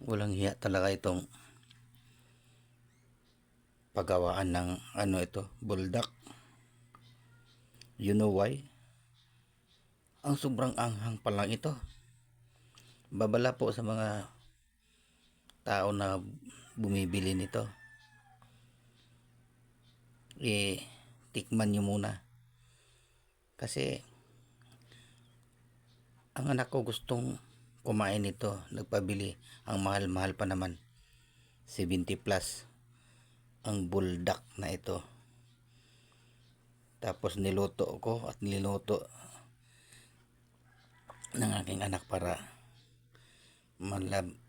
Walang hiya talaga itong paggawaan ng buldak. You know why? Ang sobrang anghang pa lang ito. Babala po sa mga tao na bumibili nito. Tikman nyo muna. Kasi ang anak ko gustong kumain nito. Nagpabili. Ang mahal-mahal pa naman. 70 plus ang buldak na ito. Tapos niluto ko at niluto ng aking anak para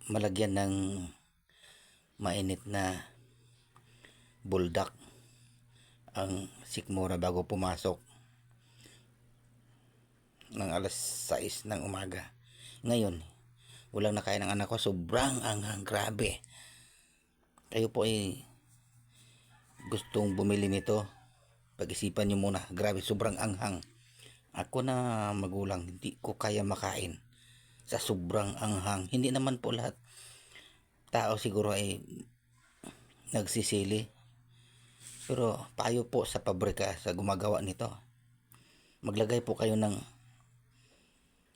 malagyan ng mainit na buldak ang sikmura bago pumasok ng alas 6 ng umaga. Ngayon, walang nakain ng anak ko. Sobrang anghang, grabe. Kayo po ay gustong bumili nito, pag-isipan nyo muna. Grabe, sobrang anghang. Ako na magulang, hindi ko kaya makain sa sobrang anghang. Hindi naman po lahat tao siguro ay nagsisili. Pero payo po sa pabrika, sa gumagawa nito, maglagay po kayo ng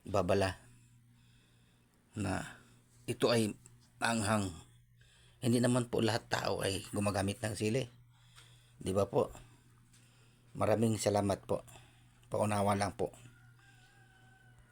babala na ito ay anghang. Hindi naman po lahat tao ay gumagamit ng sili. Di ba po? Maraming salamat po. Paunawa lang po.